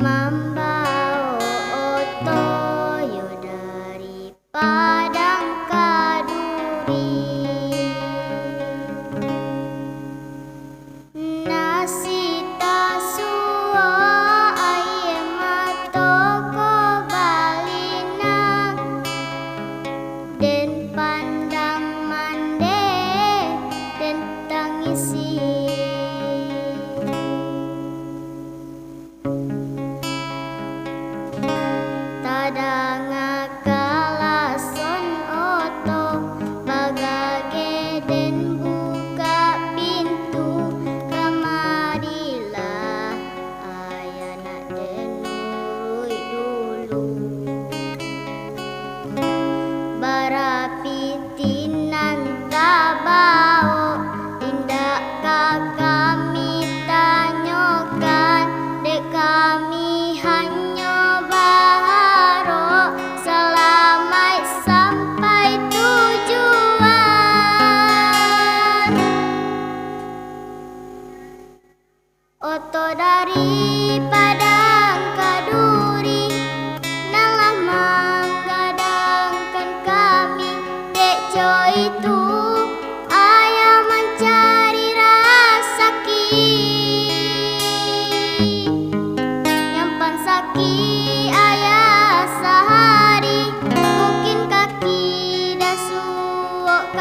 Mambao otoyo dari padang kaduri, nasi tasua ayam matoko balinak, den pandang mande den tangisi. Tadanga kalason oto bagage den buka pintu, kamarilah ayana den nurui dulu. Barapitinan tabao tindak kami tanyakan, dek kami hanya oto dari padang kaduri, nalah menggadangkan kami. Dek co itu ayah mencari rasaki, nyampan saki ayah sehari, mungkin kaki dan suok